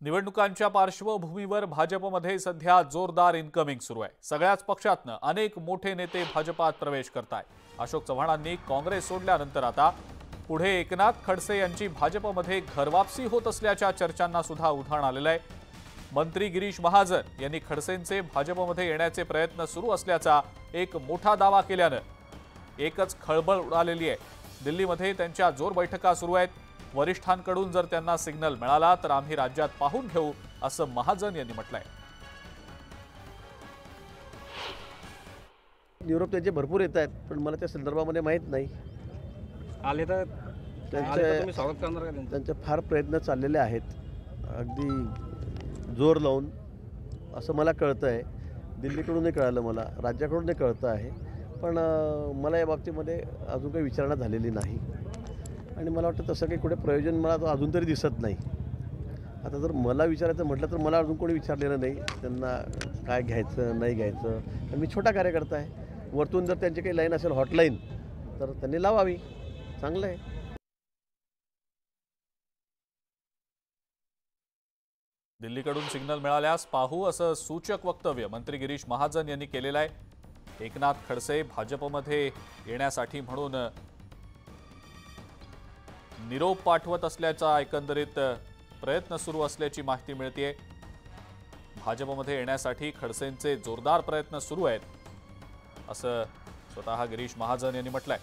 निवडणुकांच्या पार्श्वभूमीवर भाजपमध्ये सध्या जोरदार इनकमिंग सुरू आहे। सगळ्याच पक्षातनं अनेक मोठे नेते भाजपात प्रवेश करतायत। अशोक चव्हाणांनी काँग्रेस सोडल्यानंतर आता पुढे एकनाथ खडसे यांची भाजपमध्ये घरवापसी होत असल्याच्या चर्चांना सुद्धा उधाण आलेलं आहे। मंत्री गिरीश महाजन यांनी खडसेंचे भाजपमध्ये येण्याचे प्रयत्न सुरू असल्याचा एक मोठा दावा केल्यानं एकच खळबळ उडालेली आहे। दिल्लीमध्ये त्यांच्या जोर बैठका सुरू आहेत। वरिष्ठांकडून जर त्यांना सिग्नल मिळाला तर आम्ही राज्यात पाहून घेऊ असं महाजन यांनी म्हटलंय। निरोप त्यांचे भरपूर येत आहेत, पण मला त्या संदर्भामध्ये माहीत नाही। आले तर तुम्ही स्वागत करणार का त्यांचे फार प्रयत्न चाललेले आहेत, अगदी जोर लावून, असं मला कळतं आहे। दिल्लीकडूनही कळालं, मला राज्याकडूनही कळतं आहे, पण मला या बाबतीमध्ये अजून काही विचारणा झालेली नाही आणि मला वाटतं तसं काही कुठे प्रयोजन मला अजून तरी दिसत नाही। आता जर मला विचारायचं म्हटलं तर मला अजून कोणी विचारलेलं नाही त्यांना काय घ्यायचं नाही घ्यायचं। पण मी छोटा कार्यकर्ता आहे, वरतून जर त्यांची काही लाईन असेल, हॉटलाईन, तर त्यांनी लावावी, चांगलं आहे। दिल्लीकडून सिग्नल मिळाल्यास पाहू असं सूचक वक्तव्य मंत्री गिरीश महाजन यांनी केलेलं आहे। एकनाथ खडसे भाजपमध्ये येण्यासाठी म्हणून निरोप पाठवत असल्याचा एकंदरीत प्रयत्न सुरू असल्याची माहिती मिळते। भाजपमध्ये येण्यासाठी खडसेंचे जोरदार प्रयत्न सुरू आहेत असं स्वतः गिरीश महाजन यांनी म्हटलंय।